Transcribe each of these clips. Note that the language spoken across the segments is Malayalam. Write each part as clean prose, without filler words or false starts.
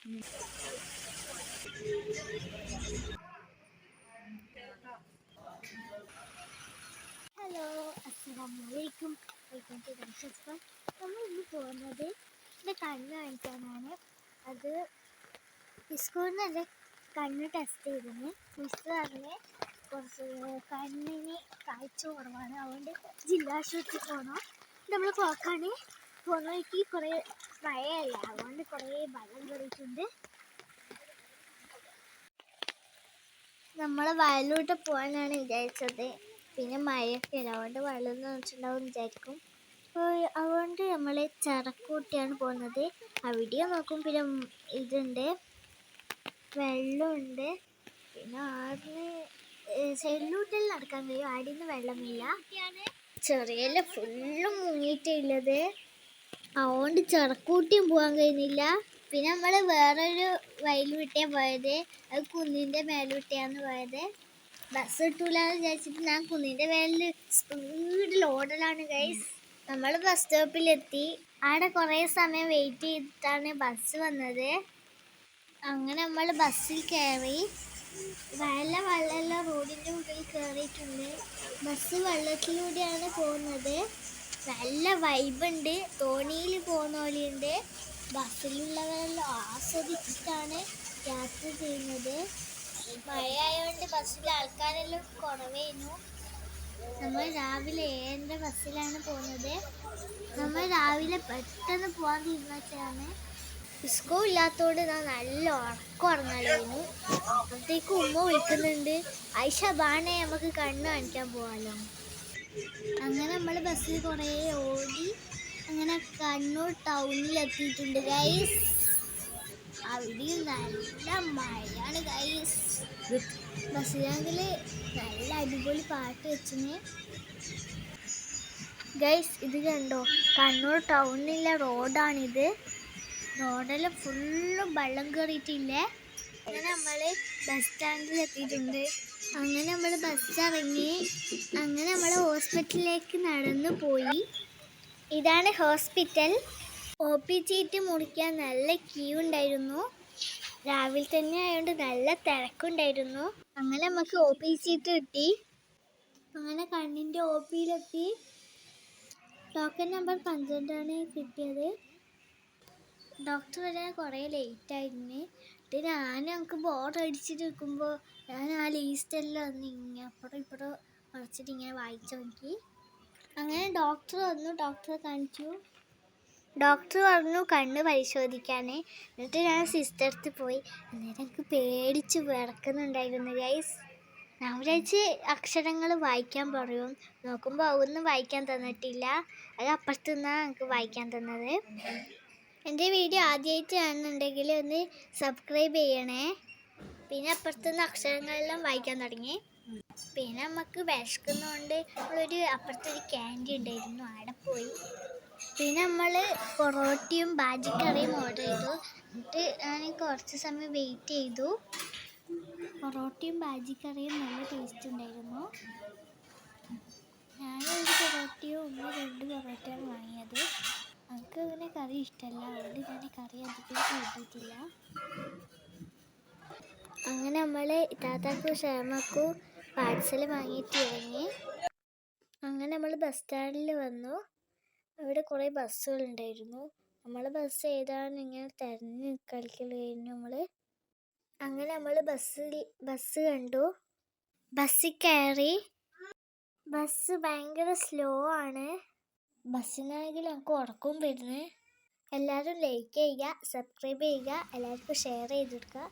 ഹലോ, അസ്സലാമലൈക്കും. Welcome to dance. നമ്മൾ ഇന്ന് പോകുന്നത് എൻ്റെ കണ്ണ് കാണിക്കാനാണ്. അത് സ്കൂളിൽ നിന്ന് എൻ്റെ കണ്ണ് ടെസ്റ്റ് ചെയ്തിന്. മിസ് പറഞ്ഞ് കുറച്ച് കണ്ണിന് കാഴ്ച കുറവാണ്, അതുകൊണ്ട് ജില്ലാ ആശുപത്രി പോകണം. നമ്മൾ പോക്കാണ്. പോകുന്ന വഴിക്ക് കുറേ മഴയല്ല, അതുകൊണ്ട് കുറേ വെള്ളം കയറിയിട്ടുണ്ട്. നമ്മൾ വയലിലോട്ട് പോകാനാണ് വിചാരിച്ചത്. പിന്നെ മഴയൊക്കെ ഇല്ല, അതുകൊണ്ട് വെള്ളം നിറച്ചിട്ടുണ്ടാവും വിചാരിക്കും. അതുകൊണ്ട് നമ്മൾ ചറക്കൂട്ടിയാണ് പോകുന്നത്. അവിടെ നോക്കും, പിന്നെ ഇതുണ്ട്, വെള്ളമുണ്ട്. പിന്നെ ആടിന് സൈഡിലൂട്ടിൽ നടക്കാൻ കഴിയും, ആടിന് വെള്ളമില്ല. ചെറിയല്ല ഫുള്ളും മുങ്ങിയിട്ടുള്ളത്, അതുകൊണ്ട് ചറക്കൂട്ടിയും പോകാൻ കഴിയുന്നില്ല. പിന്നെ നമ്മൾ വേറൊരു വയൽ വിട്ടിയാണ് പോയത്, അത് കുന്നിൻ്റെ മേലെ വിട്ടിയാണ് പോയത്. ബസ് കിട്ടൂലെന്ന് വിചാരിച്ചിട്ട് ഞാൻ കുന്നിൻ്റെ മേലിൽ സ്പീഡിൽ ഓടലാണ് ഗൈസ്. നമ്മൾ ബസ് സ്റ്റോപ്പിലെത്തി. അവിടെ കുറേ സമയം വെയിറ്റ് ചെയ്തിട്ടാണ് ബസ് വന്നത്. അങ്ങനെ നമ്മൾ ബസ്സിൽ കയറി. വെള്ളമെല്ലാം റോഡിൻ്റെ ഉള്ളിൽ കയറിയിട്ടുണ്ട്. ബസ് വെള്ളത്തിലൂടെയാണ് പോകുന്നത്. നല്ല വൈബുണ്ട്, തോണിയിൽ പോകുന്ന പോലെയുണ്ട്. ബസ്സിലുള്ളവരെല്ലാം ആസ്വദിച്ചിട്ടാണ് യാത്ര ചെയ്യുന്നത്. മഴയായതുകൊണ്ട് ബസ്സിൽ ആൾക്കാരെല്ലാം കുറവായിരുന്നു. നമ്മൾ രാവിലെ 7:00 ബസ്സിലാണ് പോകുന്നത്. നമ്മൾ രാവിലെ പെട്ടെന്ന് പോകാൻ തീരുമാനിച്ചതാണ്. സ്കൂൾ ഇല്ലാത്തതുകൊണ്ട് ഞാൻ നല്ല ഉറങ്ങലായിരുന്നു. അപ്പോഴത്തേക്ക് ഉമ്മ വിളിക്കുന്നുണ്ട്, ഐഷ ബാണേ നമുക്ക് കണ്ണ് കാണിക്കാൻ പോകാമല്ലോ. അങ്ങനെ നമ്മൾ ബസ്സിൽ കുറേ ഓടി. അങ്ങനെ കണ്ണൂർ ടൗണിലെത്തിയിട്ടുണ്ട് ഗൈസ്. അവിടെയും നല്ല മഴയാണ് ഗൈസ്. ബസ്സിലാണെങ്കിൽ നല്ല അടിപൊളി പാട്ട് വെച്ചിന് ഗൈസ്. ഇത് കണ്ടോ, കണ്ണൂർ ടൗണിലെ റോഡാണിത്. റോഡെല്ലാം ഫുള്ളും വെള്ളം കയറിയിട്ടില്ലേ. അങ്ങനെ നമ്മൾ ബസ് സ്റ്റാൻഡിൽ എത്തിയിട്ടുണ്ട്. അങ്ങനെ നമ്മൾ ബസ് ഇറങ്ങി. അങ്ങനെ നമ്മൾ ഹോസ്പിറ്റലിലേക്ക് നടന്നു പോയി. ഇതാണ് ഹോസ്പിറ്റൽ. OP ചീറ്റ് മുറിക്കാൻ നല്ല ക്യൂ ഉണ്ടായിരുന്നു. രാവിലെ തന്നെ ആയതുകൊണ്ട് നല്ല തിരക്കുണ്ടായിരുന്നു. അങ്ങനെ നമുക്ക് OP ചീറ്റ് കിട്ടി. അങ്ങനെ കണ്ണിൻ്റെ OPയിലെത്തി. ടോക്കൺ നമ്പർ 12 കിട്ടിയത്. ഡോക്ടർ വരാൻ കുറേ ലേറ്റായിരുന്നു. ഞങ്ങൾക്ക് ബോർഡടിച്ചിട്ട് നിൽക്കുമ്പോൾ ഞാൻ ആ ലീസ്റ്റെല്ലാം ഒന്ന് ഇങ്ങനെ അപ്പുറം ഇപ്പുറം മറിച്ചിട്ട് ഇങ്ങനെ വായിച്ചു നോക്കി. അങ്ങനെ ഡോക്ടർ വന്നു, ഡോക്ടറെ കാണിച്ചു. ഡോക്ടർ പറഞ്ഞു കണ്ണ് പരിശോധിക്കാൻ. എന്നിട്ട് ഞാൻ സിസ്റ്റർ അടുത്ത് പോയി. അന്നേരം എനിക്ക് പേടിച്ച് വിറക്കുന്നുണ്ടായിരുന്നു ഗൈസ്. ഞാൻ വിചാരിച്ച് അക്ഷരങ്ങൾ വായിക്കാൻ പറയും. നോക്കുമ്പോൾ അതൊന്നും വായിക്കാൻ തന്നിട്ടില്ല. അത് അപ്പുറത്ത് നിന്നാണ് എനിക്ക് വായിക്കാൻ തന്നത്. എൻ്റെ വീഡിയോ ആദ്യമായിട്ട് കാണുന്നുണ്ടെങ്കിൽ ഒന്ന് സബ്സ്ക്രൈബ് ചെയ്യണേ. പിന്നെ അപ്പുറത്തുനിന്ന് അക്ഷരങ്ങളെല്ലാം വായിക്കാൻ തുടങ്ങി. പിന്നെ നമുക്ക് വിശക്കുന്നതുകൊണ്ട് നമ്മളൊരു അപ്പുറത്തൊരു ക്യാൻറ്റീൻ ഉണ്ടായിരുന്നു, അവിടെ പോയി. പിന്നെ നമ്മൾ പൊറോട്ടയും ബാജിക്കറിയും ഓർഡർ ചെയ്തു. എന്നിട്ട് ഞാൻ കുറച്ച് സമയം വെയിറ്റ് ചെയ്തു. പൊറോട്ടയും ബാജിക്കറിയും നല്ല ടേസ്റ്റ് ഉണ്ടായിരുന്നു. ഞാൻ ഒരു പൊറോട്ടയും ഉമ്മ 2 പൊറോട്ടയാണ് വാങ്ങിയത്. എനിക്ക് അങ്ങനെ കറി ഇഷ്ടമല്ല, അതുകൊണ്ട് ഞാൻ കറി അധികം കൂട്ടിയിട്ടില്ല. അങ്ങനെ നമ്മൾ താത്താക്കും ഷേമക്കും പാഴ്സൽ വാങ്ങിയിട്ട് ഇറങ്ങി. അങ്ങനെ നമ്മൾ ബസ് സ്റ്റാൻഡിൽ വന്നു. അവിടെ കുറേ ബസ്സുകളുണ്ടായിരുന്നു. നമ്മളെ ബസ് ഏതാണെന്ന് ഇങ്ങനെ തിരഞ്ഞ് കളിക്കലായിരുന്നു നമ്മൾ. അങ്ങനെ നമ്മൾ ബസ് കണ്ടു, ബസ്സിൽ കയറി. ബസ് ഭയങ്കര സ്ലോ ആണ്. ബസ്സിനാണെങ്കിൽ നമുക്ക് ഉറക്കവും വരുന്നത്. എല്ലാവരും ലൈക്ക് ചെയ്യുക, സബ്സ്ക്രൈബ് ചെയ്യുക, എല്ലാവർക്കും ഷെയർ ചെയ്ത് കൊടുക്കുക.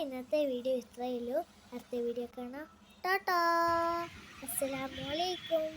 ഇന്നത്തെ വീഡിയോ ഇത്രയേ ഉള്ളൂ. അടുത്ത വീഡിയോ കാണാം. ടാറ്റാ, അസ്സലാമു അലൈക്കും.